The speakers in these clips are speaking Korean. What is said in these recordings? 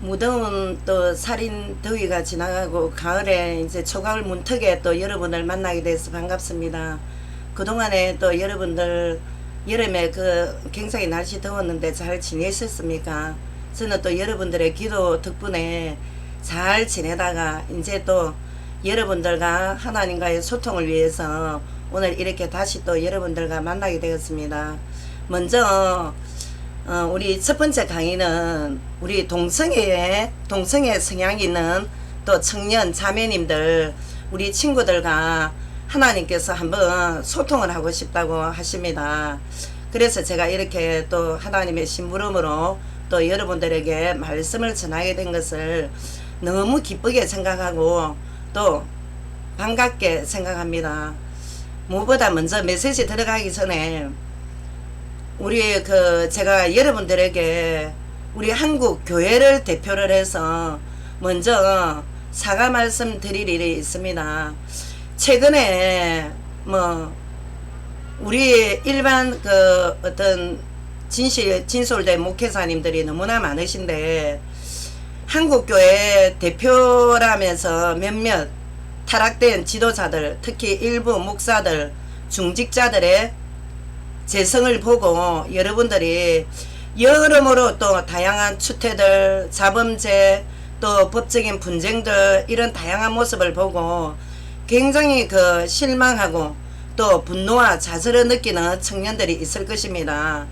무더운 또 살인 더위가 지나가고 가을에 이제 초가을 문턱에 또 여러분을 만나게 돼서 반갑습니다. 그동안에 또 여러분들 여름에 굉장히 날씨 더웠는데 잘 지내셨습니까? 저는 또 여러분들의 기도 덕분에 잘 지내다가 이제 또 여러분들과 하나님과의 소통을 위해서 오늘 이렇게 다시 또 여러분들과 만나게 되었습니다. 먼저 우리 첫 번째 강의는 우리 동성애에 성향이 있는 또 청년 자매님들, 우리 친구들과 하나님께서 한번 소통을 하고 싶다고 하십니다. 그래서 제가 이렇게 또 하나님의 심부름으로 또 여러분들에게 말씀을 전하게 된 것을 너무 기쁘게 생각하고 또 반갑게 생각합니다. 무엇보다 먼저 메시지 들어가기 전에 우리 제가 여러분들에게 우리 한국 교회를 대표를 해서 먼저 사과 말씀 드릴 일이 있습니다. 최근에 우리 일반 어떤 진솔된 목회자님들이 너무나 많으신데 한국교회 대표라면서 몇몇 타락된 지도자들, 특히 일부 목사들, 중직자들의 재성을 보고 여러분들이 여러모로 또 다양한 추태들, 자범죄, 또 법적인 분쟁들, 이런 다양한 모습을 보고 굉장히 실망하고 또 분노와 좌절을 느끼는 청년들이 있을 것입니다.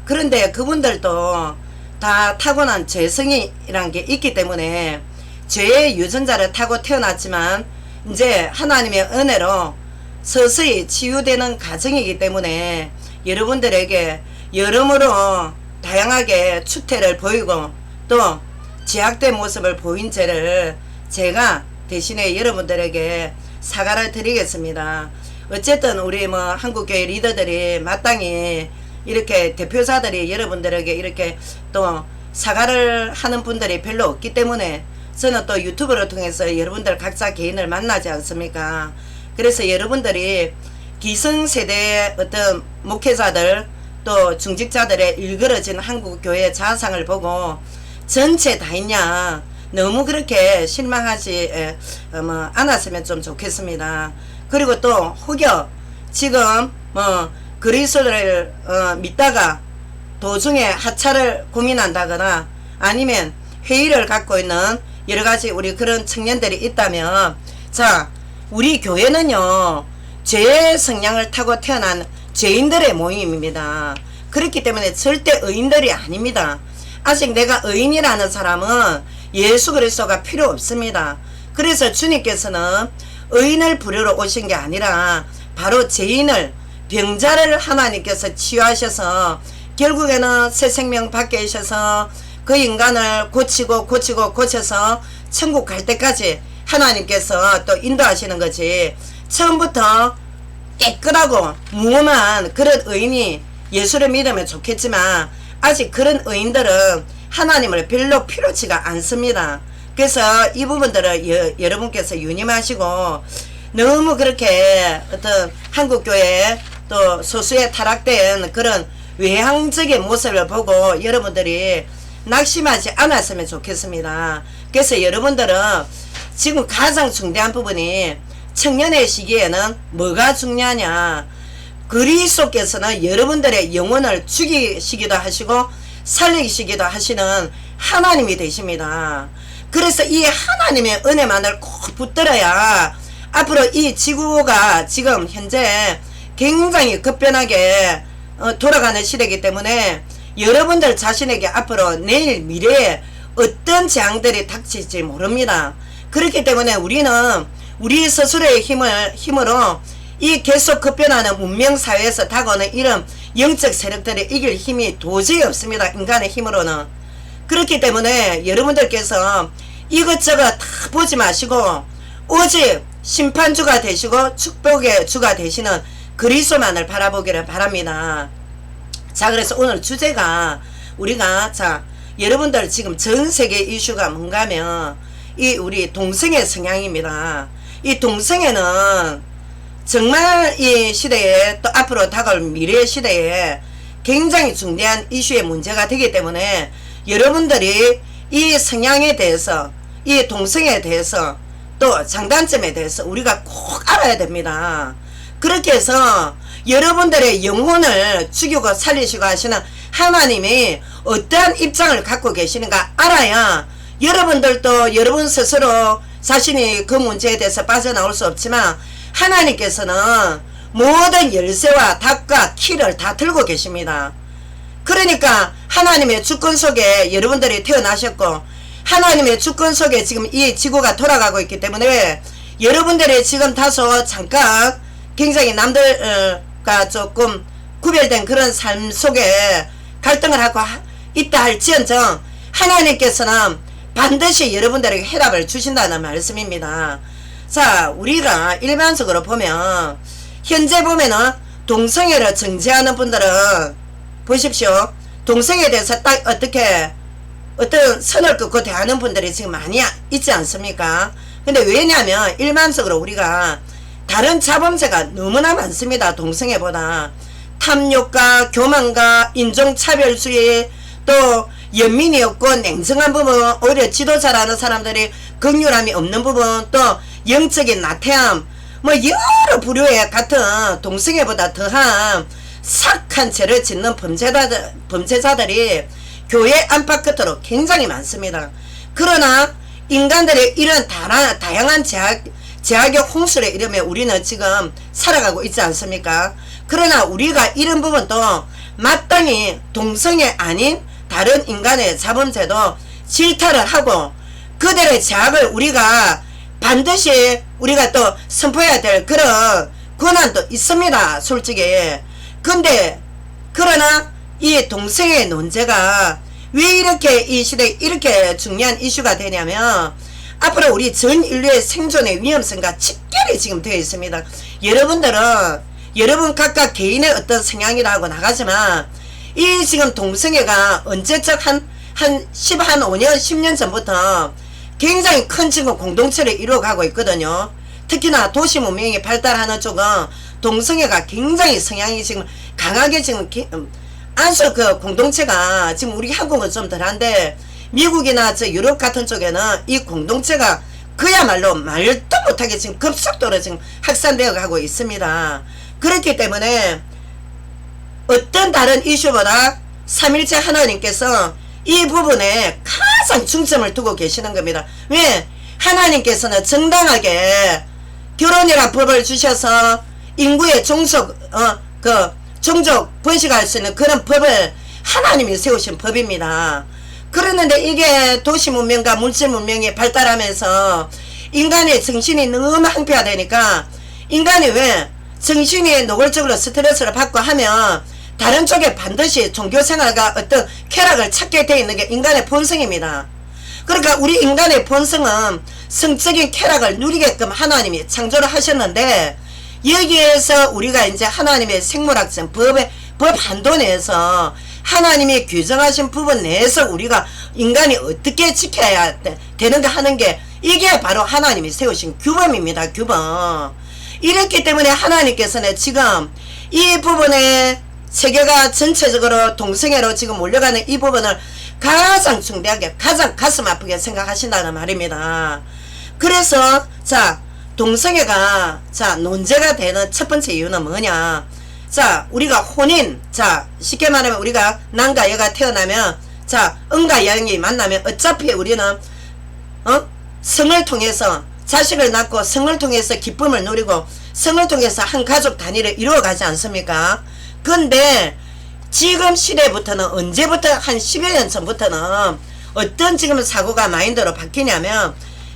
그런데 그분들도 다 타고난 죄성이란 게 있기 때문에 죄의 유전자를 타고 태어났지만 이제 하나님의 은혜로 서서히 치유되는 과정이기 때문에 여러분들에게 여러모로 다양하게 추태를 보이고 또 제약된 모습을 보인 죄를 제가 대신에 여러분들에게 사과를 드리겠습니다. 어쨌든 우리 한국교회 리더들이 마땅히 이렇게 대표자들이 여러분들에게 이렇게 또 사과를 하는 분들이 별로 없기 때문에 저는 또 유튜브를 통해서 여러분들 각자 개인을 만나지 않습니까? 그래서 여러분들이 기성세대의 어떤 목회자들 또 중직자들의 일그러진 한국교회 자상을 보고 전체 다 있냐 너무 그렇게 실망하지 않았으면 좀 좋겠습니다. 그리고 또 혹여 지금 그리스도를 믿다가 도중에 하차를 고민한다거나 아니면 회의를 갖고 있는 여러가지 우리 그런 청년들이 있다면 자, 우리 교회는요 죄의 성향을 타고 태어난 죄인들의 모임입니다. 그렇기 때문에 절대 의인들이 아닙니다. 아직 내가 의인이라는 사람은 예수 그리스도가 필요 없습니다. 그래서 주님께서는 의인을 부르러 오신 게 아니라 바로 죄인을, 병자를 하나님께서 치유하셔서 결국에는 새 생명 받게 하셔서 그 인간을 고쳐서 천국 갈 때까지 하나님께서 또 인도하시는 거지. 처음부터 깨끗하고 무엄한 그런 의인이 예수를 믿으면 좋겠지만 아직 그런 의인들은 하나님을 별로 필요치가 않습니다. 그래서 이 부분들을 여러분께서 유념하시고 너무 그렇게 어떤 한국교회 또 소수의 타락된 그런 외향적인 모습을 보고 여러분들이 낙심하지 않았으면 좋겠습니다. 그래서 여러분들은 지금 가장 중대한 부분이 청년의 시기에는 뭐가 중요하냐, 그리스도께서는 여러분들의 영혼을 죽이시기도 하시고 살리시기도 하시는 하나님이 되십니다. 그래서 이 하나님의 은혜만을 꼭 붙들어야 앞으로 이 지구가 지금 현재 굉장히 급변하게 돌아가는 시대이기 때문에 여러분들 자신에게 앞으로 내일 미래에 어떤 재앙들이 닥칠지 모릅니다. 그렇기 때문에 우리는 우리 스스로의 힘으로 이 계속 급변하는 문명사회에서 다가오는 이런 영적 세력들을 이길 힘이 도저히 없습니다. 인간의 힘으로는. 그렇기 때문에 여러분들께서 이것저것 다 보지 마시고 오직 심판주가 되시고 축복의 주가 되시는 그리스도만을 바라보기를 바랍니다. 자, 그래서 오늘 주제가 우리가 여러분들 지금 전 세계 이슈가 뭔가 하면 이 우리 동성애 성향입니다. 이 동성애는 정말 이 시대에 또 앞으로 다가올 미래의 시대에 굉장히 중대한 이슈의 문제가 되기 때문에 여러분들이 이 성향에 대해서, 이 동성애에 대해서, 또 장단점에 대해서 우리가 꼭 알아야 됩니다. 그렇게 해서 여러분들의 영혼을 죽이고 살리시고 하시는 하나님이 어떠한 입장을 갖고 계시는가 알아야 여러분들도 여러분 스스로 자신이 그 문제에 대해서 빠져나올 수 없지만 하나님께서는 모든 열쇠와 닫과 키를 다 들고 계십니다. 그러니까 하나님의 주권 속에 여러분들이 태어나셨고 하나님의 주권 속에 지금 이 지구가 돌아가고 있기 때문에 여러분들의 지금 다소 잠깐 굉장히 남들과 조금 구별된 그런 삶 속에 갈등을 하고 있다 할지언정 하나님께서는 반드시 여러분들에게 해답을 주신다는 말씀입니다. 자, 우리가 일반적으로 보면 현재 보면은 동성애를 정죄하는 분들은 보십시오. 동성애에 대해서 딱 어떻게 어떤 선을 긋고 대하는 분들이 지금 많이 있지 않습니까? 근데 왜냐면 일반적으로 우리가 다른 자범죄가 너무나 많습니다. 동성애보다. 탐욕과 교만과 인종차별주의 또 연민이 없고 냉정한 부분, 오히려 지도자라는 사람들이 긍휼함이 없는 부분, 또 영적인 나태함, 뭐 여러 부류의 같은 동성애보다 더한 삭한 죄를 짓는 범죄자들이 교회 안팎 끝으로 굉장히 많습니다. 그러나 인간들의 이런 다양한 제약의 홍수를 이루며 우리는 지금 살아가고 있지 않습니까? 그러나 우리가 이런 부분도 마땅히 동성애 아닌 다른 인간의 자범죄도 질타를 하고 그들의 제약을 우리가 반드시 우리가 또 선포해야 될 그런 권한도 있습니다. 솔직히. 근데 그러나 이 동성애 논제가 왜 이렇게 이 시대에 이렇게 중요한 이슈가 되냐면 앞으로 우리 전 인류의 생존의 위험성과 직결이 지금 되어 있습니다. 여러분들은 여러분 각각 개인의 어떤 성향이라고 나가지만 이 지금 동성애가 언제적 한 5년 10년 전부터 굉장히 큰 지금 공동체를 이루어가고 있거든요. 특히나 도시 문명이 발달하는 쪽은 동성애가 굉장히 성향이 지금 강하게 지금 아주 그 공동체가 지금 우리 한국은 좀 덜한데 미국이나 저 유럽 같은 쪽에는 이 공동체가 그야말로 말도 못하게 지금 급속도로 지금 확산되어 가고 있습니다. 그렇기 때문에 어떤 다른 이슈보다 삼일째 하나님께서 이 부분에 가장 중점을 두고 계시는 겁니다. 왜? 하나님께서는 정당하게 결혼이란 법을 주셔서 인구의 종족 번식할 수 있는 그런 법을 하나님이 세우신 법입니다. 그러는데 이게 도시 문명과 물질 문명이 발달하면서 인간의 정신이 너무 항폐화되니까 인간이 왜 정신이 노골적으로 스트레스를 받고 하면 다른 쪽에 반드시 종교생활과 어떤 쾌락을 찾게 되어 있는 게 인간의 본성입니다. 그러니까 우리 인간의 본성은 성적인 쾌락을 누리게끔 하나님이 창조를 하셨는데 여기에서 우리가 이제 하나님의 생물학적 법 한도 내에서 하나님이 규정하신 부분 내에서 우리가 인간이 어떻게 지켜야 되는가 하는 게 이게 바로 하나님이 세우신 규범입니다. 규범. 이렇기 때문에 하나님께서는 지금 이 부분에 세계가 전체적으로 동성애로 지금 몰려가는 이 부분을 가장 중대하게 가장 가슴 아프게 생각하신다는 말입니다. 그래서 자 동성애가 자 논제가 되는 첫 번째 이유는 뭐냐. 자 우리가 혼인 자 쉽게 말하면 우리가 남과 여가 태어나면 자 음과 양이 만나면 어차피 우리는 성을 통해서 자식을 낳고 성을 통해서 기쁨을 누리고 성을 통해서 한 가족 단위를 이루어가지 않습니까? 근데 지금 시대부터는 언제부터 한 10여 년 전부터는 어떤 지금 사고가 마인드로 바뀌냐면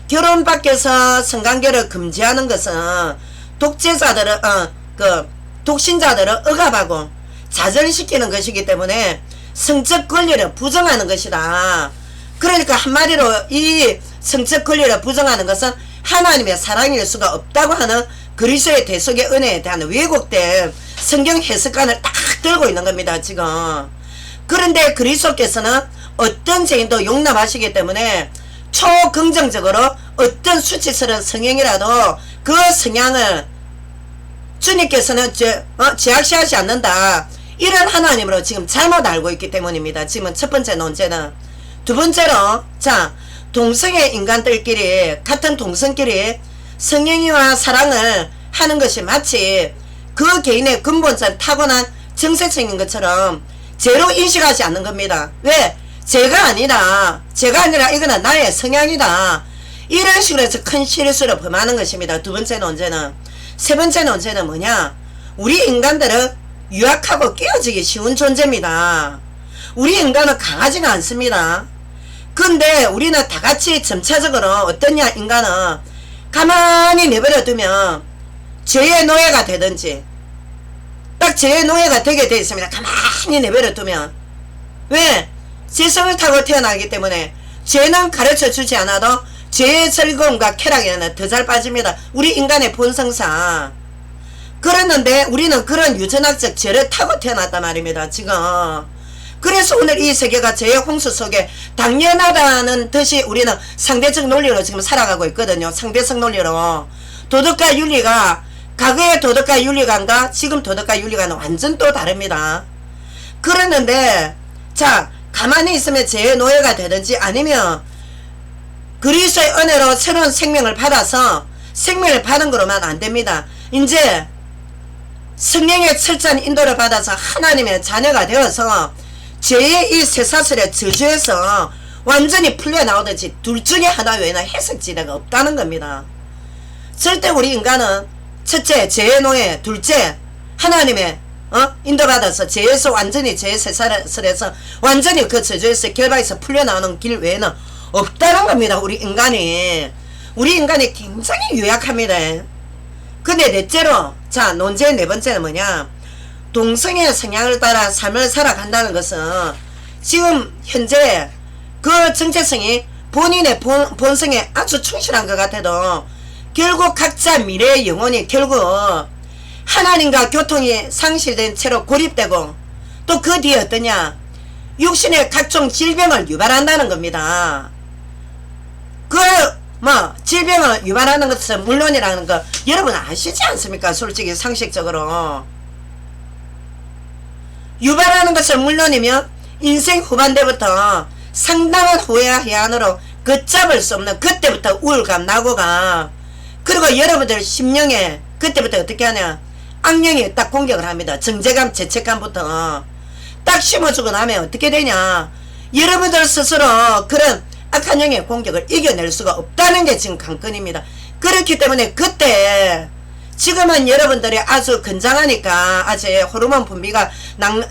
결혼 밖에서 성관계를 금지하는 것은 독재자들을 독신자들을 억압하고 좌절시키는 것이기 때문에 성적 권리를 부정하는 것이다. 그러니까 한마디로 이 성적 권리를 부정하는 것은 하나님의 사랑일 수가 없다고 하는 그리스도의 대속의 은혜에 대한 왜곡된 성경 해석관을 딱 들고 있는 겁니다. 지금. 그런데 그리스도께서는 어떤 죄인도 용납하시기 때문에 초긍정적으로 어떤 수치스러운 성향이라도 그 성향을 주님께서는 죄악시하지 않는다. 이런 하나님으로 지금 잘못 알고 있기 때문입니다. 지금 첫 번째 논제는. 두 번째로 자 동성애 인간들끼리 같은 동성끼리 성행위와 사랑을 하는 것이 마치 그 개인의 근본적 타고난 정체성인 것처럼 죄로 인식하지 않는 겁니다. 왜? 죄가 아니라 이거는 나의 성향이다. 이런 식으로 해서 큰 실수를 범하는 것입니다. 두 번째 논제는. 세 번째 논제는 뭐냐? 우리 인간들은 유약하고 깨어지기 쉬운 존재입니다. 우리 인간은 강하지가 않습니다. 근데 우리는 다같이 점차적으로 어떠냐 인간은 가만히 내버려 두면 죄의 노예가 되든지 딱 죄의 노예가 되게 되어 있습니다. 가만히 내버려 두면. 왜? 지성을 타고 태어나기 때문에 죄는 가르쳐 주지 않아도 죄의 즐거움과 쾌락에는 더 잘 빠집니다. 우리 인간의 본성상. 그랬는데 우리는 그런 유전학적 죄를 타고 태어났단 말입니다. 지금. 그래서 오늘 이 세계가 죄의 홍수 속에 당연하다는 듯이 우리는 상대적 논리로 지금 살아가고 있거든요. 상대적 논리로. 도덕과 윤리가 과거의 도덕과 윤리관과 지금 도덕과 윤리관은 완전 또 다릅니다. 그랬는데 자 가만히 있으면 죄의 노예가 되든지 아니면 그리스도의 은혜로 새로운 생명을 받아서 생명을 받은 거로만 안됩니다. 이제 성령의 철저한 인도를 받아서 하나님의 자녀가 되어서 죄의 이 쇠사슬의 저주에서 완전히 풀려나오든지 둘 중에 하나 외에는 해석지대가 없다는 겁니다. 절대 우리 인간은 첫째 죄의 노예, 둘째 하나님의 인도받아서 죄에서 완전히 죄의 쇠사슬에서 완전히 그 저주에서 결박에서 풀려나오는 길 외에는 없다는 겁니다. 우리 인간이 굉장히 유약합니다. 근데 넷째로 자 논제의 네 번째는 뭐냐? 동성애 성향을 따라 삶을 살아간다는 것은 지금 현재 그 정체성이 본인의 본성에 아주 충실한 것 같아도 결국 각자 미래의 영혼이 결국 하나님과 교통이 상실된 채로 고립되고 또 그 뒤에 어떠냐? 육신의 각종 질병을 유발한다는 겁니다. 질병을 유발하는 것은 물론이라는 거 여러분 아시지 않습니까? 솔직히 상식적으로. 유발하는 것은 물론이면 인생 후반대부터 상당한 후회와 해안으로 걷잡을 수 없는 그때부터 우울감, 낙오감 그리고 여러분들 심령에 그때부터 어떻게 하냐 악령이 딱 공격을 합니다. 정제감, 죄책감부터 딱 심어주고 나면 어떻게 되냐 여러분들 스스로 그런 악한 영의 공격을 이겨낼 수가 없다는 게 지금 관건입니다. 그렇기 때문에 그때 지금은 여러분들이 아주 건장하니까 아주 호르몬 분비가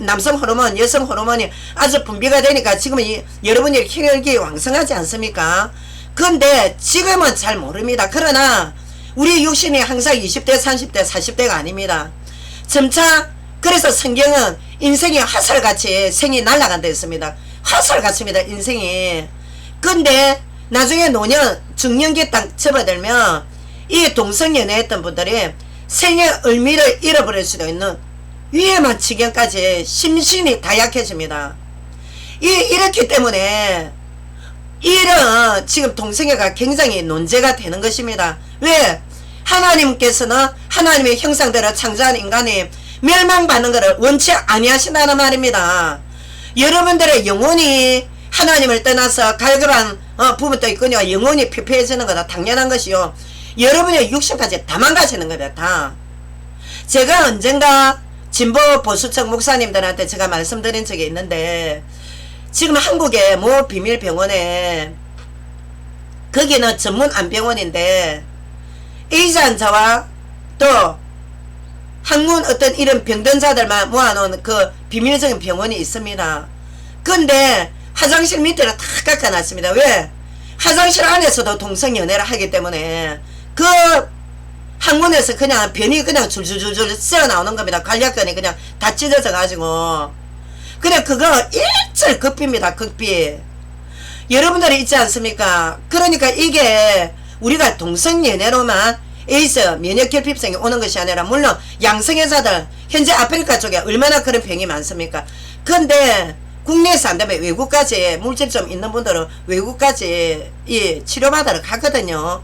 남성 호르몬 여성 호르몬이 아주 분비가 되니까 지금은 여러분이 혈액이 왕성하지 않습니까? 근데 지금은 잘 모릅니다. 그러나 우리 육신이 항상 20대 30대 40대가 아닙니다. 점차 그래서 성경은 인생이 화살같이 생이 날아간다 했습니다. 화살 같습니다. 인생이. 근데 나중에 노년 중년기 딱 접어들면 이 동성연애 했던 분들이 생의 의미를 잃어버릴 수도 있는 위험한 지경까지 심신이 다 약해집니다. 이렇기 때문에 이런 지금 동성애가 굉장히 논제가 되는 것입니다. 왜? 하나님께서는 하나님의 형상대로 창조한 인간이 멸망받는 것을 원치 아니하신다는 말입니다. 여러분들의 영혼이 하나님을 떠나서 갈급한 부분도 있거든요. 영혼이 피폐해지는 거다 당연한 것이요. 여러분의 육신까지 다 망가지는 거다 다. 제가 언젠가 진보 보수적 목사님들한테 제가 말씀드린 적이 있는데 지금 한국의 모 비밀병원에 거기는 전문 안병원인데 에이즈 환자와 또 항문 어떤 이런 병든자들만 모아놓은 그 비밀적인 병원이 있습니다. 근데 화장실 밑에를 다 깎아놨습니다. 왜? 화장실 안에서도 동성연애를 하기 때문에 그 항문에서 그냥 변이 그냥 줄줄줄줄 썰어 나오는 겁니다. 관략근이 그냥 다 찢어져 가지고 그냥 그거 일절 급비입니다. 급비. 여러분들이 있지 않습니까? 그러니까 이게 우리가 동성연애로만 에이즈 면역결핍성이 오는 것이 아니라 물론 양성애자들 현재 아프리카 쪽에 얼마나 그런 병이 많습니까? 근데 국내에서 안되면 외국까지 물질 좀 있는 분들은 외국까지 이 치료받으러 가거든요.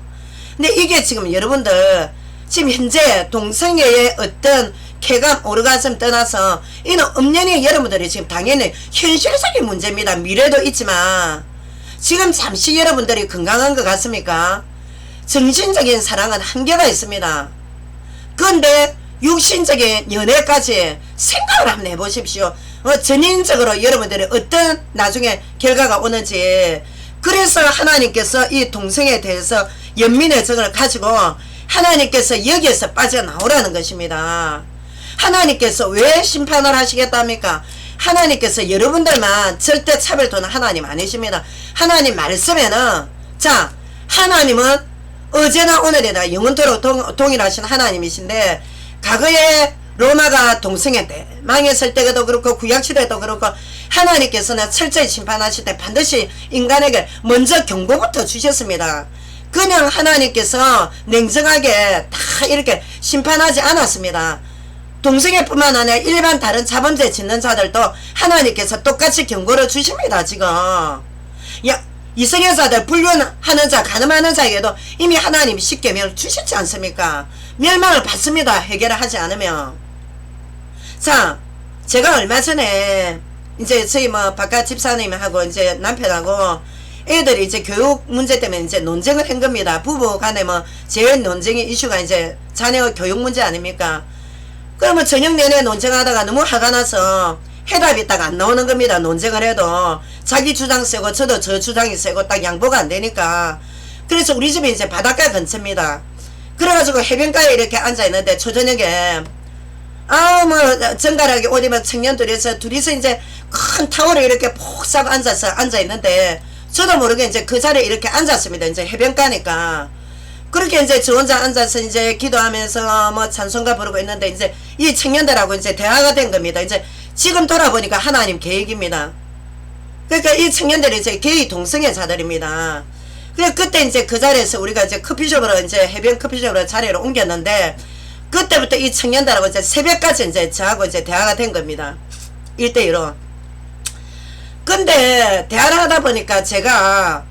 근데 이게 지금 여러분들 지금 현재 동성애의 어떤 쾌감 오르가즘 떠나서 이는 엄연히 여러분들이 지금 당연히 현실적인 문제입니다. 미래도 있지만 지금 잠시 여러분들이 건강한 것 같습니까? 정신적인 사랑은 한계가 있습니다. 그런데 육신적인 연애까지 생각을 한번 해보십시오. 전인적으로 여러분들이 어떤 나중에 결과가 오는지. 그래서 하나님께서 이 동성에 대해서 연민의 정을 가지고 하나님께서 여기에서 빠져나오라는 것입니다. 하나님께서 왜 심판을 하시겠답니까? 하나님께서 여러분들만 절대 차별 두는 하나님 아니십니다. 하나님 말씀에는 자, 하나님은 어제나 오늘이나 영원토록 동일하신 하나님이신데, 과거에 로마가 동성애 때 망했을 때도 그렇고 구약시대도 그렇고 하나님께서는 철저히 심판하실 때 반드시 인간에게 먼저 경고부터 주셨습니다. 그냥 하나님께서 냉정하게 다 이렇게 심판하지 않았습니다. 동성애뿐만 아니라 일반 다른 자범죄 짓는 자들도 하나님께서 똑같이 경고를 주십니다. 지금 이성애자들, 불륜하는 자, 간음하는 자에게도 이미 하나님이 십계명을 주시지 않습니까? 멸망을 받습니다. 해결을 하지 않으면. 자, 제가 얼마 전에 이제 저희 바깥 집사님하고 이제 남편하고 애들이 이제 교육 문제 때문에 이제 논쟁을 한 겁니다. 부부 간에 제일 논쟁의 이슈가 이제 자녀 교육 문제 아닙니까? 그러면 저녁 내내 논쟁하다가 너무 화가 나서 해답이 딱 안 나오는 겁니다. 논쟁을 해도 자기 주장 세고 저도 저 주장이 세고 딱 양보가 안 되니까. 그래서 우리 집이 이제 바닷가 근처입니다. 그래가지고 해변가에 이렇게 앉아있는데 초저녁에 정갈하게 옷 입은 청년들에서 둘이서 이제 큰 타월에 이렇게 폭 싸고 앉아있는데 저도 모르게 이제 그 자리에 이렇게 앉았습니다. 이제 해변가니까. 그렇게 이제 저 혼자 앉아서 이제 기도하면서 찬송가 부르고 있는데 이제 이 청년들하고 이제 대화가 된 겁니다. 이제 지금 돌아보니까 하나님 계획입니다. 그러니까 이 청년들이 이제 게이 동성애자들입니다. 그래 그때 이제 그 자리에서 우리가 이제 커피숍으로 이제 해변 커피숍으로 자리를 옮겼는데 그때부터 이 청년들하고 이제 새벽까지 이제 저하고 이제 대화가 된 겁니다. 1대1로. 근데 대화를 하다 보니까 제가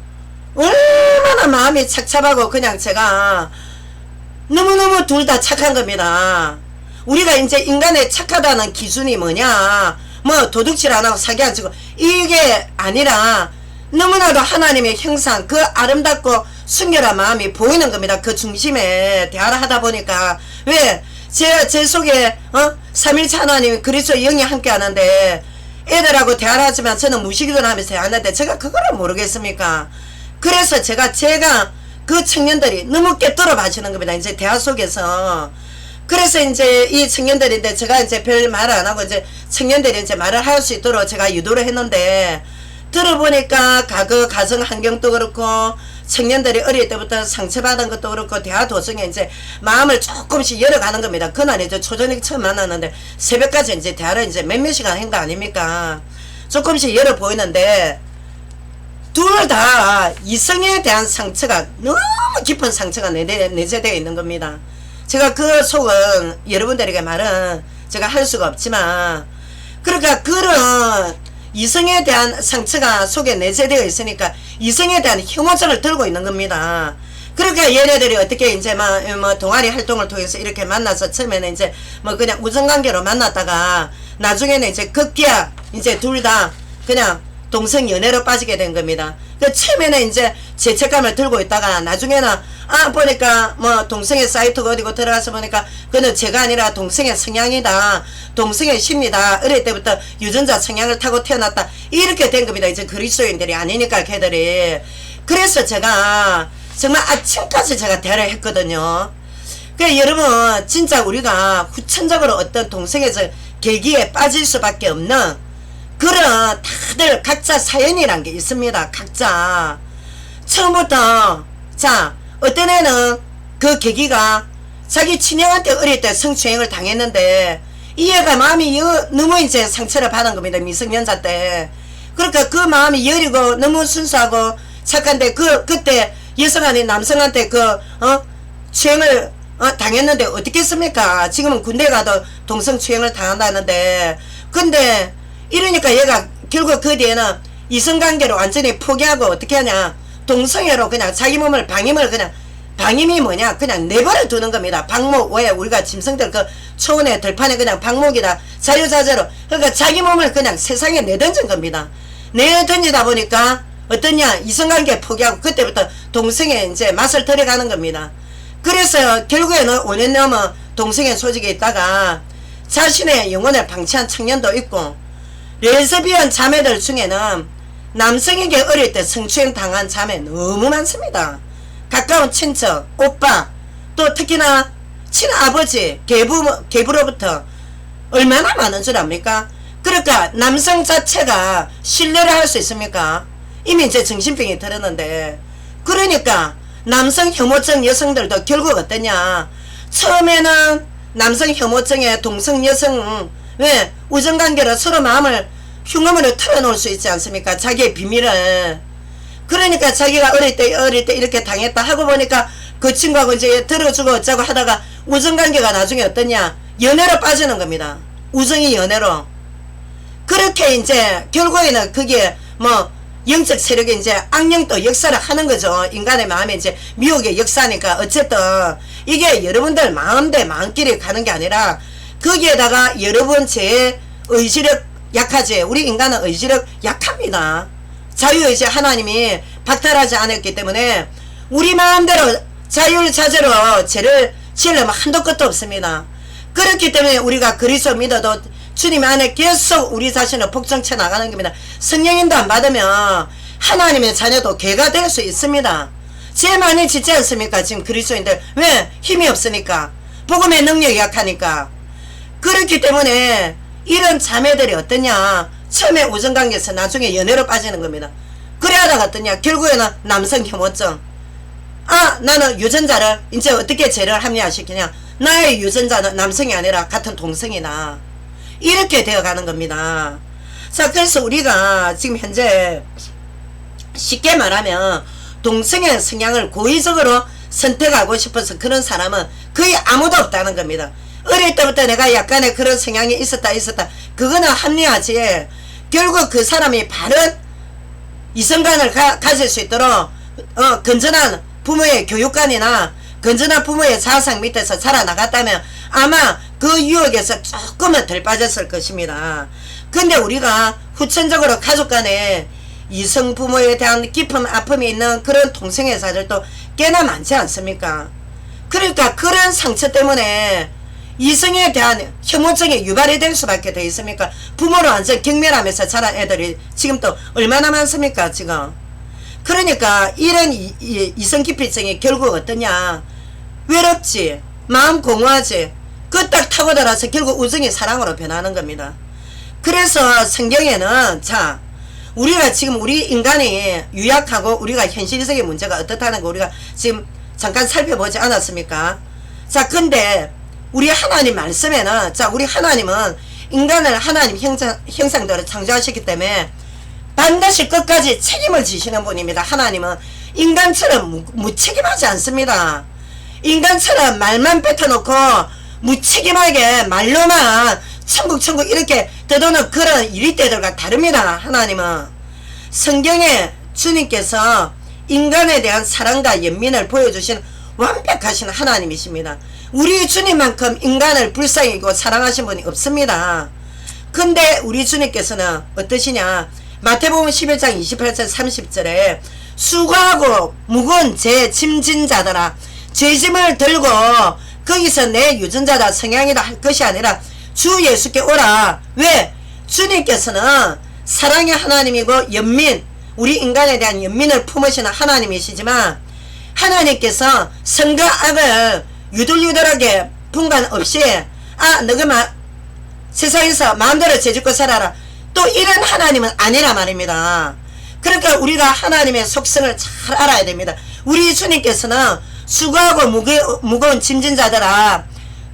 얼마나 마음이 착잡하고 그냥 제가 너무너무 둘 다 착한 겁니다. 우리가 이제 인간의 착하다는 기준이 뭐냐, 도둑질 안 하고 사기 안 치고 이게 아니라 너무나도 하나님의 형상, 그 아름답고 순결한 마음이 보이는 겁니다. 그 중심에 대화를 하다 보니까. 왜? 제 속에 삼일체 하나님 그리스도의 영이 함께 하는데 애들하고 대화를 하지만 저는 무식기도를 하면서 대화하는데 제가 그거를 모르겠습니까? 그래서 제가 그 청년들이 너무 깨뚫어 봐주는 겁니다. 이제 대화 속에서. 그래서 이제 이 청년들인데 제가 이제 별 말 안 하고 이제 청년들이 이제 말을 할 수 있도록 제가 유도를 했는데 들어보니까 과거 가정 환경도 그렇고 청년들이 어릴 때부터 상처받은 것도 그렇고 대화 도중에 이제 마음을 조금씩 열어가는 겁니다. 그날 이제 초저녁 처음 만났는데 새벽까지 이제 대화를 이제 몇몇 시간 한 거 아닙니까? 조금씩 열어 보이는데 둘 다 이성에 대한 상처가 너무 깊은 상처가 내재되어 있는 겁니다. 제가 그 속은 여러분들에게 말은 제가 할 수가 없지만, 그러니까 그런 이성에 대한 상처가 속에 내재되어 있으니까 이성에 대한 혐오증을 들고 있는 겁니다. 그러니까 얘네들이 어떻게 이제 동아리 활동을 통해서 이렇게 만나서 처음에는 이제 그냥 우정관계로 만났다가 나중에는 이제 급기야 이제 둘 다 그냥 동성 연애로 빠지게 된 겁니다. 그 처음에는 이제 죄책감을 들고 있다가 나중에는 보니까 동성애 사이트가 어디고 들어가서 보니까 그는 제가 아니라 동성애 성향이다, 동성애 심리다, 어릴 때부터 유전자 성향을 타고 태어났다, 이렇게 된 겁니다. 이제 그리스도인들이 아니니까 걔들이. 그래서 제가 정말 아침까지 제가 대화를 했거든요. 그러니까 여러분 진짜 우리가 후천적으로 어떤 동성애적 계기에 빠질 수밖에 없는 그런 다들 각자 사연이란 게 있습니다. 각자 처음부터 어떤 애는 그 계기가 자기 친형한테 어릴 때 성추행을 당했는데 이 애가 마음이 너무 이제 상처를 받은 겁니다. 미성년자 때. 그러니까 그 마음이 여리고 너무 순수하고 착한데 그때 여성한테 남성한테 추행을 당했는데 어떻게 했습니까? 지금은 군대 가도 동성추행을 당한다는데, 근데 이러니까 얘가 결국 그 뒤에는 이성관계를 완전히 포기하고 어떻게 하냐, 동성애로 그냥 자기 몸을 방임이 뭐냐, 그냥 내버려 두는 겁니다. 방목, 왜 우리가 짐승들 그 초원의 들판에 그냥 방목이다, 자유자재로. 그러니까 자기 몸을 그냥 세상에 내던진 겁니다. 내던지다 보니까 어떠냐, 이성관계 포기하고 그때부터 동성애 이제 맛을 들여가는 겁니다. 그래서 결국에는 5년 넘어 동성애 소직에 있다가 자신의 영혼을 방치한 청년도 있고, 레즈비언 자매들 중에는 남성에게 어릴 때 성추행 당한 자매 너무 많습니다. 가까운 친척, 오빠, 또 특히나 친아버지, 계부로부터 얼마나 많은 줄 압니까? 그러니까 남성 자체가 신뢰를 할 수 있습니까? 이미 이제 정신병이 들었는데, 그러니까 남성 혐오증 여성들도 결국 어떠냐, 처음에는 남성 혐오증에 동성 여성 왜 우정관계로 서로 마음을 흉음으로 털어놓을 수 있지 않습니까? 자기의 비밀을. 그러니까 자기가 어릴 때 이렇게 당했다 하고 보니까 그 친구하고 이제 들어주고 어쩌고 하다가 우정관계가 나중에 어떠냐, 연애로 빠지는 겁니다. 우정이 연애로. 그렇게 이제 결국에는 그게 뭐 영적 세력이 이제 악령도 역사를 하는 거죠. 인간의 마음에 이제 미혹의 역사니까. 어쨌든 이게 여러분들 마음대 마음끼리 가는 게 아니라 거기에다가 여러분 제 의지력 약하지. 우리 인간은 의지력 약합니다. 자유의지 하나님이 박탈하지 않았기 때문에 우리 마음대로 자율자재로 죄를 지으려면 한도 끝도 없습니다. 그렇기 때문에 우리가 그리스도 믿어도 주님 안에 계속 우리 자신을 복종쳐 나가는 겁니다. 성령인도 안 받으면 하나님의 자녀도 개가 될 수 있습니다. 죄 많이 짓지 않습니까? 지금 그리스도인들. 왜? 힘이 없으니까. 복음의 능력이 약하니까. 그렇기 때문에 이런 자매들이 어떠냐, 처음에 우정관계에서 나중에 연애로 빠지는 겁니다. 그래 하다가 어떠냐, 결국에는 남성 혐오증. 아, 나는 유전자를 이제 어떻게 죄를 합리화시키냐, 나의 유전자는 남성이 아니라 같은 동성이나, 이렇게 되어가는 겁니다. 자, 그래서 우리가 지금 현재 쉽게 말하면 동성애 성향을 고의적으로 선택하고 싶어서 그런 사람은 거의 아무도 없다는 겁니다. 어릴 때부터 내가 약간의 그런 성향이 있었다 그거는 합리화지. 결국 그 사람이 바른 이성관을 가질 수 있도록 건전한 부모의 교육관이나 건전한 부모의 자상 밑에서 자라나갔다면 아마 그 유혹에서 조금은 덜 빠졌을 것입니다. 근데 우리가 후천적으로 가족 간에 이성 부모에 대한 깊은 아픔이 있는 그런 동성애자들도 꽤나 많지 않습니까? 그러니까 그런 상처 때문에 이성에 대한 혐오증이 유발이 될 수밖에 돼 있습니까? 부모로 완전 경멸하면서 자란 애들이 지금 또 얼마나 많습니까 지금? 그러니까 이런 이성기피증이 결국 어떠냐, 외롭지, 마음 공허하지, 그 딱 타고들어서 결국 우정이 사랑으로 변하는 겁니다. 그래서 성경에는 자, 우리가 지금 우리 인간이 유약하고 우리가 현실적인 문제가 어떻다는 거 우리가 지금 잠깐 살펴보지 않았습니까? 자, 근데 우리 하나님 말씀에는, 자, 우리 하나님은 인간을 하나님 형상대로 창조하셨기 때문에 반드시 끝까지 책임을 지시는 분입니다. 하나님은 인간처럼 무책임하지 않습니다. 인간처럼 말만 뱉어놓고 무책임하게 말로만 천국 이렇게 떠도는 그런 일리대들과 다릅니다. 하나님은 성경에 주님께서 인간에 대한 사랑과 연민을 보여주신 완벽하신 하나님이십니다. 우리 주님만큼 인간을 불쌍히 여기고 사랑하신 분이 없습니다. 근데 우리 주님께서는 어떠시냐, 마태복음 11장 28절 30절에 수고하고 무거운 제 짐진 자들아 죄짐을 들고 거기서 내 유전자다 성향이다 할 것이 아니라 주 예수께 오라. 왜? 주님께서는 사랑의 하나님이고 연민, 우리 인간에 대한 연민을 품으시는 하나님이시지만 하나님께서 선과 악을 유들유들하게 분간 없이 너가 세상에서 마음대로 죄짓고 살아라, 또 이런 하나님은 아니라 말입니다. 그러니까 우리가 하나님의 속성을 잘 알아야 됩니다. 우리 주님께서는 수고하고 무거운 짐진 자들아,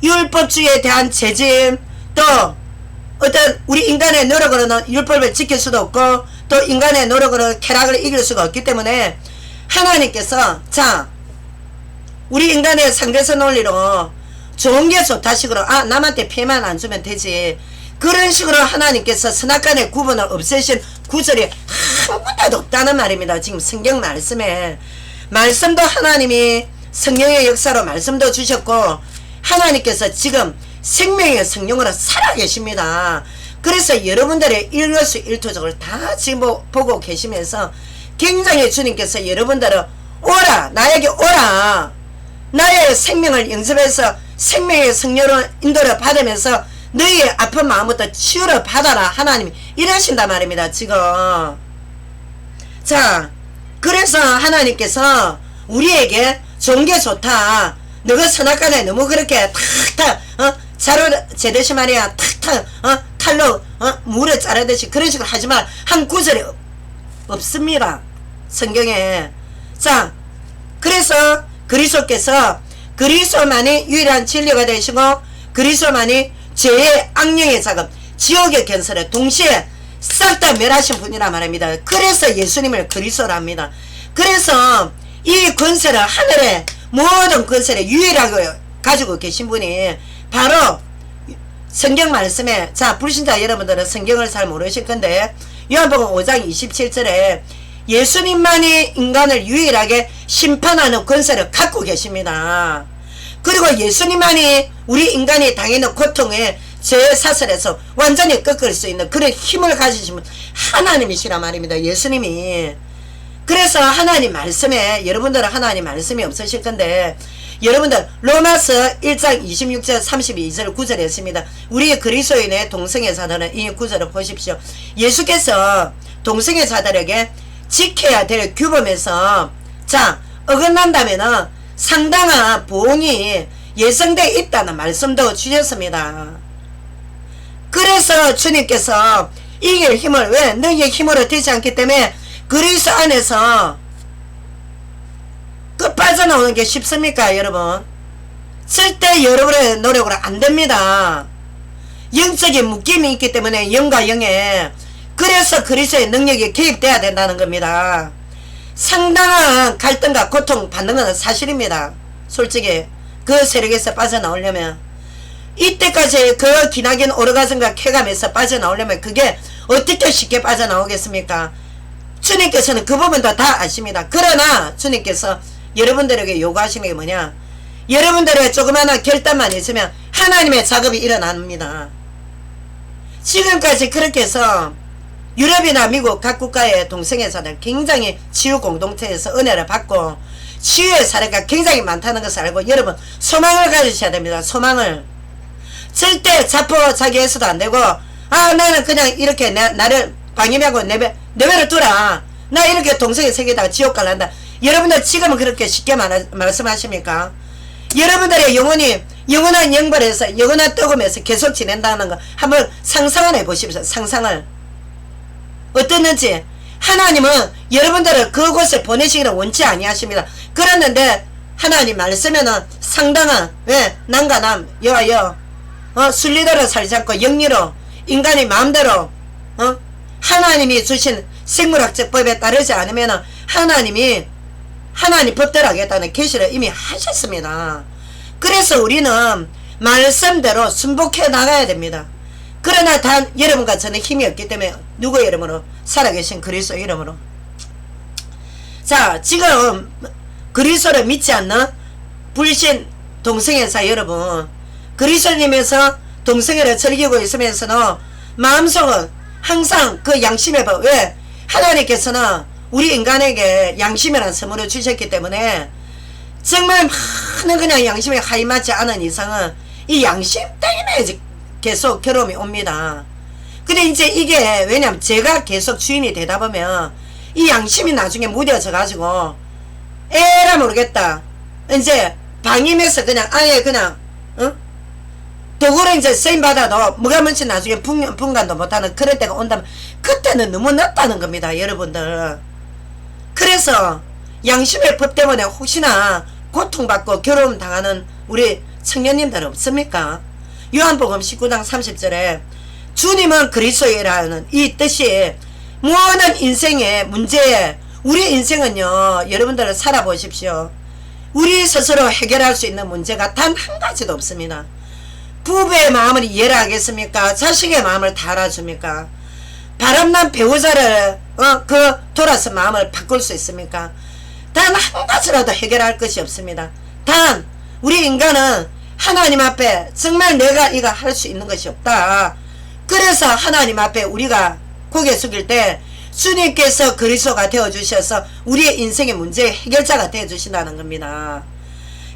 율법주의에 대한 죄짐, 또 어떤 우리 인간의 노력으로는 율법을 지킬 수도 없고 또 인간의 노력으로 쾌락을 이길 수가 없기 때문에 하나님께서 자, 우리 인간의 상대선 논리로 좋은 게 좋다 식으로 남한테 피해만 안 주면 되지, 그런 식으로 하나님께서 선악간의 구분을 없애신 구절이 한 군데도 없다는 말입니다. 지금 성경 말씀에 말씀도 하나님이 성령의 역사로 말씀도 주셨고 하나님께서 지금 생명의 성령으로 살아계십니다. 그래서 여러분들의 일거수일투족을 다 지금 보고 계시면서 굉장히 주님께서 여러분들은 오라, 나에게 오라, 나의 생명을 영접해서 생명의 성령을 인도를 받으면서 너희의 아픈 마음부터 치유를 받아라, 하나님이 이러신단 말입니다 지금. 자, 그래서 하나님께서 우리에게 좋은 게 좋다, 너가 선악간에 너무 그렇게 탁탁 자루 재듯이 말이야 탁탁 칼로 물을 자르듯이 그런 식으로 하지만 한 구절이 없습니다 성경에. 자, 그래서 그리스도께서 그리스도만이 유일한 진리가 되시고 그리스도만이 죄의 악령의 작업, 지옥의 견설을 동시에 싹 다 멸하신 분이라 말합니다. 그래서 예수님을 그리스도랍니다. 그래서 이 권세를, 하늘의 모든 권세를 유일하게 가지고 계신 분이 바로 성경 말씀에, 자, 불신자 여러분들은 성경을 잘 모르실 건데 요한복음 5장 27절에 예수님만이 인간을 유일하게 심판하는 권세를 갖고 계십니다. 그리고 예수님만이 우리 인간이 당하는 고통에 죄의 사슬에서 완전히 꺾을 수 있는 그런 힘을 가지신 분 하나님이시란 말입니다. 예수님이. 그래서 하나님 말씀에, 여러분들은 하나님 말씀이 없으실 건데 여러분들 로마서 1장 26절 32절 9절에 있습니다. 우리 그리스도인의 동성애 자들은 이 구절을 보십시오. 예수께서 동성애 자들에게 지켜야 될 규범에서 자 어긋난다면은 상당한 보응이 예정되어 있다는 말씀도 주셨습니다. 그래서 주님께서 이길 힘을, 왜? 너희의 힘으로 되지 않기 때문에 그리스도 안에서 그 빠져나오는 게 쉽습니까 여러분? 절대 여러분의 노력으로 안됩니다. 영적인 묶임이 있기 때문에 영과 영에, 그래서 그리스도의 능력이 개입돼야 된다는 겁니다. 상당한 갈등과 고통 받는 건 사실입니다. 솔직히 그 세력에서 빠져나오려면 이때까지 그 기나긴 오르가즘과 쾌감에서 빠져나오려면 그게 어떻게 쉽게 빠져나오겠습니까? 주님께서는 그 부분도 다 아십니다. 그러나 주님께서 여러분들에게 요구하시는 게 뭐냐, 여러분들의 조그마한 결단만 있으면 하나님의 작업이 일어납니다. 지금까지 그렇게 해서 유럽이나 미국 각 국가의 동성애자들 굉장히 치유 공동체에서 은혜를 받고 치유의 사례가 굉장히 많다는 것을 알고 여러분 소망을 가지셔야 됩니다. 소망을. 절대 자포자기해서도 안되고 나는 그냥 이렇게 나를 방임하고 내배를 두라, 나 이렇게 동성애 세계에다가 지옥 갈란다. 여러분들 지금은 그렇게 쉽게 말씀하십니까? 여러분들의 영혼이 영원한 영벌에서 영원한 떡음에서 계속 지낸다는 거 한번 상상을 해보십시오. 상상을. 어땠는지. 하나님은 여러분들을 그곳에 보내시기를 원치 아니하십니다. 그랬는데 하나님 말씀에는 상당한, 왜? 남과 남, 여와 여, 순리대로 살지 않고 영리로 인간이 마음대로 하나님이 주신 생물학적 법에 따르지 않으면 하나님 법대로 하겠다는 계시를 이미 하셨습니다. 그래서 우리는 말씀대로 순복해 나가야 됩니다. 그러나 단 여러분과 저는 힘이 없기 때문에 누구의 이름으로? 살아계신 그리스도 이름으로. 자, 지금 그리스도를 믿지 않는 불신 동성애자 여러분, 그리스도님에서 동성애를 즐기고 있으면서는 마음속은 항상 그 양심의 법, 왜? 하나님께서는 우리 인간에게 양심이라는 선물을 주셨기 때문에 정말 많은 그냥 양심에 하이맞지 않은 이상은 이 양심 때문에 계속 괴로움이 옵니다. 근데 이제 이게 왜냐면 제가 계속 주인이 되다 보면 이 양심이 나중에 무뎌져 가지고 에라 모르겠다, 이제 방임해서 그냥 아예 그냥 도구로 이제 쓰임받아도 뭐가 뭔지 나중에 분간도 못하는 그럴 때가 온다면 그때는 너무 늦다는 겁니다 여러분들. 그래서 양심의 법 때문에 혹시나 고통받고 괴로움 당하는 우리 청년님들 없습니까? 요한복음 19장 30절에 주님은 그리스도이라는 이 뜻이 모든 인생의 문제에, 우리 인생은요 여러분들 살아보십시오. 우리 스스로 해결할 수 있는 문제가 단 한 가지도 없습니다. 부부의 마음을 이해를 하겠습니까? 자식의 마음을 다 알아줍니까? 바람난 배우자를 돌아서 마음을 바꿀 수 있습니까? 단 한 가지라도 해결할 것이 없습니다. 단 우리 인간은 하나님 앞에 정말 내가 이거 할 수 있는 것이 없다. 그래서 하나님 앞에 우리가 고개 숙일 때 주님께서 그리스도가 되어주셔서 우리의 인생의 문제의 해결자가 되어주신다는 겁니다.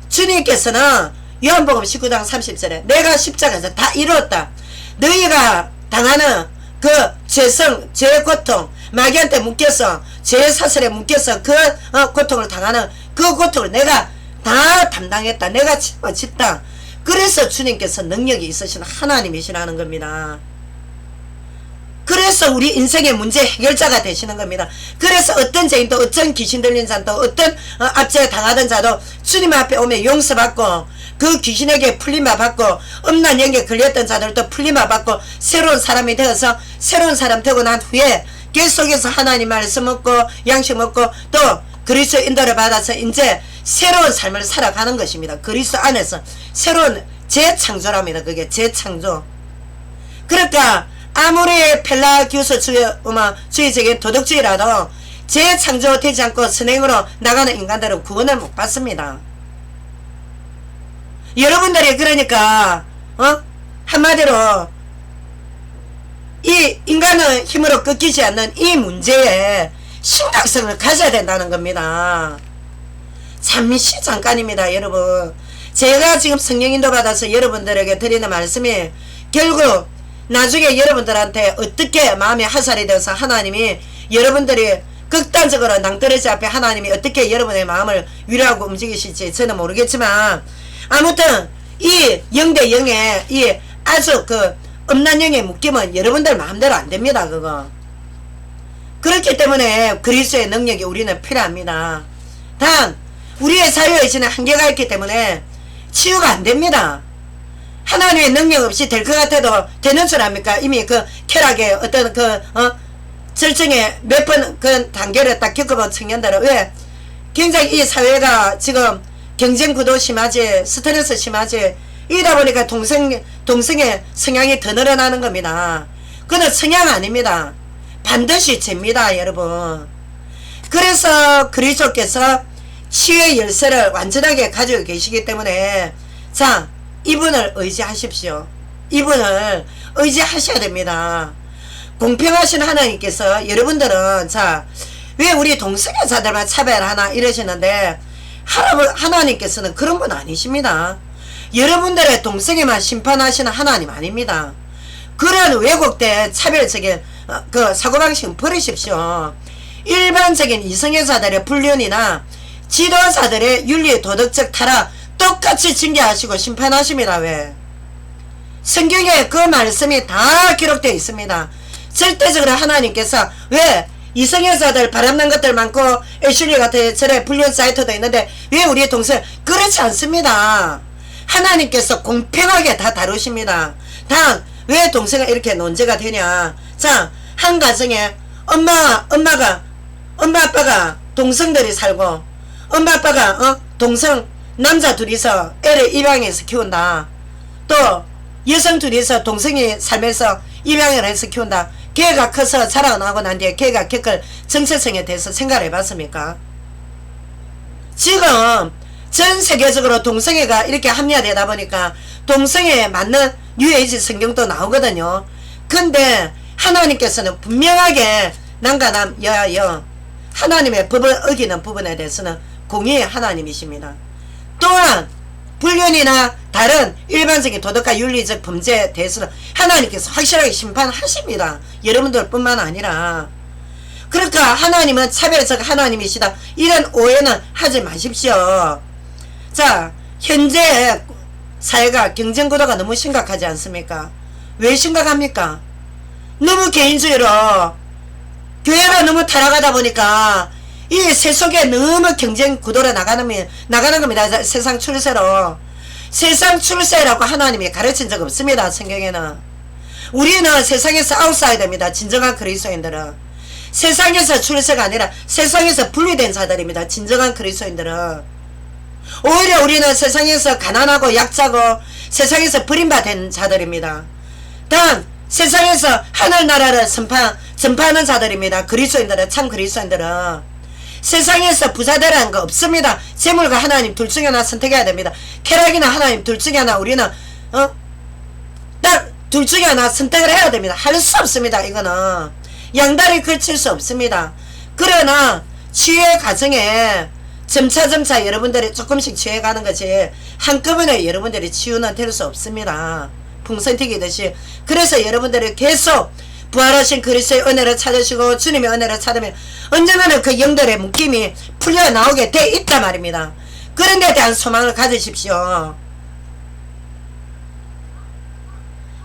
주님께서는 요한복음 19장 30절에 내가 십자가에서 다 이루었다. 너희가 당하는 그 죄성, 죄의 고통, 마귀한테 묶여서 죄의 사슬에 묶여서 그 고통을 당하는 그 고통을 내가 다 담당했다. 내가 짊어졌다. 그래서 주님께서 능력이 있으신 하나님이시라는 겁니다. 그래서 우리 인생의 문제 해결자가 되시는 겁니다. 그래서 어떤 죄인도 어떤 귀신 들린 자도 어떤 압제에 당하던 자도 주님 앞에 오면 용서받고 그 귀신에게 풀림을 받고 음란 영에 걸렸던 자들도 풀림을 받고 새로운 사람이 되어서 새로운 사람 되고 난 후에 계속해서 하나님 말씀 먹고 양식 먹고 또 그리스도 인도를 받아서 이제 새로운 삶을 살아가는 것입니다. 그리스도 안에서 새로운 재창조랍니다. 그게 재창조. 그러니까 아무리 펠라기우스주의적인 도덕주의라도 재창조되지 않고 선행으로 나가는 인간들은 구원을 못 받습니다. 여러분들이 그러니까 한마디로 이 인간의 힘으로 꺾이지 않는 이 문제에 심각성을 가져야 된다는 겁니다. 잠시 잠깐입니다. 여러분, 제가 지금 성령인도 받아서 여러분들에게 드리는 말씀이 결국 나중에 여러분들한테 어떻게 마음이 하살이 되어서 하나님이 여러분들이 극단적으로 낭떠러지 앞에 하나님이 어떻게 여러분의 마음을 위로하고 움직이실지 저는 모르겠지만 아무튼 이 영대 영의 이 아주 그 음란 영에 묶이면 여러분들 마음대로 안 됩니다. 그거. 그렇기 때문에 그리스도의 능력이 우리는 필요합니다. 단 우리의 자유의지는 한계가 있기 때문에 치유가 안 됩니다. 하나님의 능력 없이 될 것 같아도 되는 줄 압니까? 이미 그 쾌락의 어떤 절정의 몇 번 그 단계를 딱 겪어본 청년들은 왜 굉장히 이 사회가 지금 경쟁 구도 심하지, 스트레스 심하지, 이러다 보니까 동성의 성향이 더 늘어나는 겁니다. 그건 성향 아닙니다. 반드시 죄입니다, 여러분. 그래서 그리스도께서 치유의 열쇠를 완전하게 가지고 계시기 때문에 자, 이분을 의지하십시오. 이분을 의지하셔야 됩니다. 공평하신 하나님께서 여러분들은 자, 왜 우리 동성애자들만 차별하나 이러시는데 하나님께서는 그런 분 아니십니다. 여러분들의 동성애만 심판하시는 하나님 아닙니다. 그런 왜곡된 차별적인 그 사고방식은 버리십시오. 일반적인 이성애자들의 불륜이나 지도자들의 윤리 도덕적 타락 똑같이 징계하시고 심판하십니다. 왜? 성경에 그 말씀이 다 기록되어 있습니다. 절대적으로 하나님께서 왜 이성애자들 바람난 것들 많고 애슐리 같은 저래 불륜 사이트도 있는데 왜 우리 동생 그렇지 않습니다. 하나님께서 공평하게 다 다루십니다. 단 왜 동생가 이렇게 논제가 되냐. 자, 한 가정에 엄마 아빠가 동성들이 살고 엄마 아빠가 동성 남자 둘이서 애를 입양해서 키운다. 또 여성 둘이서 동성이 살면서 입양을 해서 키운다. 걔가 커서 자라나고 난 뒤에 걔가 겪을 정체성에 대해서 생각을 해봤습니까? 지금 전 세계적으로 동성애가 이렇게 합리화되다 보니까 동성애에 맞는 뉴에이지 성경도 나오거든요. 근데 하나님께서는 분명하게 남과 남, 여와 여 하나님의 법을 어기는 부분에 대해서는 공의의 하나님이십니다. 또한 불륜이나 다른 일반적인 도덕과 윤리적 범죄에 대해서는 하나님께서 확실하게 심판하십니다. 여러분들 뿐만 아니라. 그러니까 하나님은 차별적 하나님이시다. 이런 오해는 하지 마십시오. 자, 현재 사회가 경쟁구도가 너무 심각하지 않습니까? 왜 심각합니까? 너무 개인주의로 교회가 너무 타락하다 보니까 이 세속에 너무 경쟁 구도로 나가는 겁니다. 세상 출세로. 세상 출세라고 하나님이 가르친 적 없습니다. 성경에는. 우리는 세상에서 아웃사이더입니다. 진정한 그리스도인들은. 세상에서 출세가 아니라 세상에서 분리된 자들입니다. 진정한 그리스도인들은. 오히려 우리는 세상에서 가난하고 약자고 세상에서 버림받은 자들입니다. 단 세상에서 하늘나라를 전파하는 자들입니다. 그리스도인들은, 참 그리스도인들은. 세상에서 부자되라는 거 없습니다. 재물과 하나님 둘 중에 하나 선택해야 됩니다. 쾌락이나 하나님 둘 중에 하나 우리는 딱 둘 중에 하나 선택을 해야 됩니다. 할 수 없습니다. 이거는 양다리 걸칠 수 없습니다. 그러나 치유의 과정에 점차점차 여러분들이 조금씩 치유해가는 것이 한꺼번에 여러분들이 치유는 될 수 없습니다. 풍선 튀기듯이. 그래서 여러분들이 계속 부활하신 그리스도의 은혜를 찾으시고 주님의 은혜를 찾으면 언젠가는 그 영들의 묶임이 풀려 나오게 돼 있단 말입니다. 그런 데 대한 소망을 가지십시오.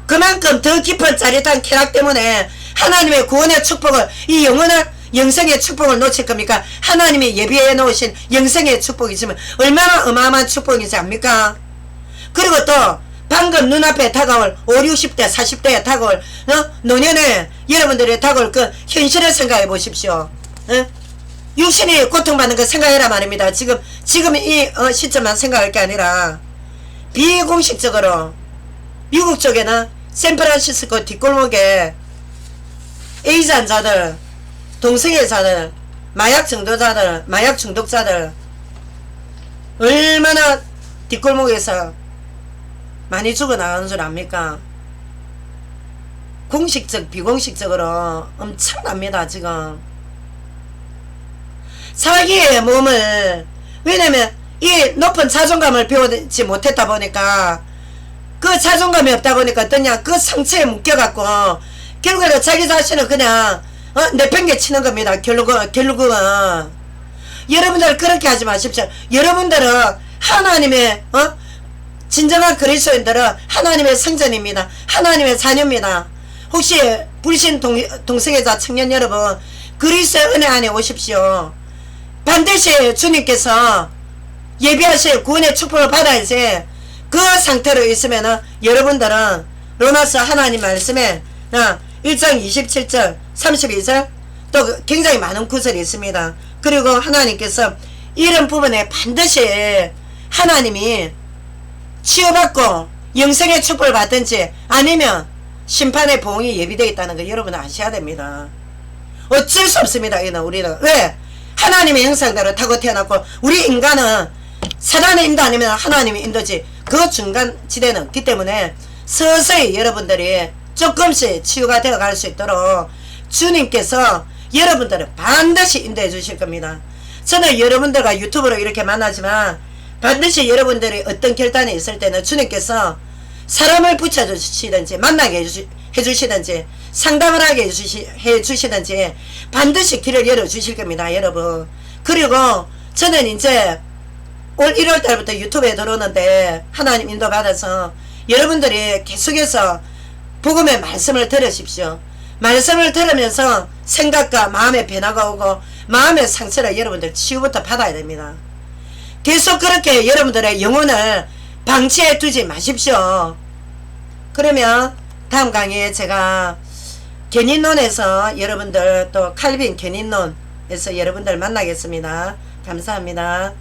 그만큼 더 깊은 짜릿한 쾌락 때문에 하나님의 구원의 축복을, 이 영원한 영생의 축복을 놓칠 겁니까? 하나님이 예비해 놓으신 영생의 축복이지만 얼마나 어마어마한 축복인지 압니까? 그리고 또 방금 눈앞에 다가올 5, 60대 40대에 다가올 노년에 여러분들이 다가올 그 현실을 생각해 보십시오. 육신이 고통받는 거 생각해라 말입니다. 지금 이 시점만 생각할 게 아니라 비공식적으로 미국 쪽에는 샌프란시스코 뒷골목에 에이즈 환자들, 동성애자들, 마약 중독자들, 마약 중독자들 얼마나 뒷골목에서 많이 죽어나가는 줄 압니까? 공식적 비공식적으로 엄청납니다. 지금 자기의 몸을, 왜냐면 이 높은 자존감을 배우지 못했다 보니까, 그 자존감이 없다 보니까 어떠냐, 그 상처에 묶여갖고 결국에는 자기 자신은 그냥 내팽개 치는 겁니다. 결국은 여러분들 그렇게 하지 마십시오. 여러분들은 하나님의 진정한 그리스도인들은 하나님의 성전입니다. 하나님의 자녀입니다. 혹시 불신 동성애자 청년 여러분, 그리스도의 은혜 안에 오십시오. 반드시 주님께서 예비하실 구원의 축복을 받아야지. 그 상태로 있으면은 여러분들은 로마서 하나님 말씀에 1장 27절 32절 또 굉장히 많은 구절이 있습니다. 그리고 하나님께서 이런 부분에 반드시 하나님이 치유받고 영생의 축복을 받든지 아니면 심판의 보응이 예비되어 있다는 거 여러분 아셔야 됩니다. 어쩔 수 없습니다. 우리는 왜? 하나님의 형상대로 타고 태어났고, 우리 인간은 사단의 인도 아니면 하나님의 인도지 그 중간 지대는 없기 때문에 서서히 여러분들이 조금씩 치유가 되어 갈 수 있도록 주님께서 여러분들을 반드시 인도해 주실 겁니다. 저는 여러분들과 유튜브로 이렇게 만나지만 반드시 여러분들이 어떤 결단이 있을 때는 주님께서 사람을 붙여주시든지 만나게 해주시든지 상담을 하게 해주시든지 반드시 길을 열어주실 겁니다. 여러분. 그리고 저는 이제 올 1월달부터 유튜브에 들어오는데 하나님 인도 받아서 여러분들이 계속해서 복음의 말씀을 들으십시오. 말씀을 들으면서 생각과 마음의 변화가 오고 마음의 상처를 여러분들 치유부터 받아야 됩니다. 계속 그렇게 여러분들의 영혼을 방치해 두지 마십시오. 그러면 다음 강의에 제가 견인론에서 여러분들 또 칼빈 견인론에서 여러분들 만나겠습니다. 감사합니다.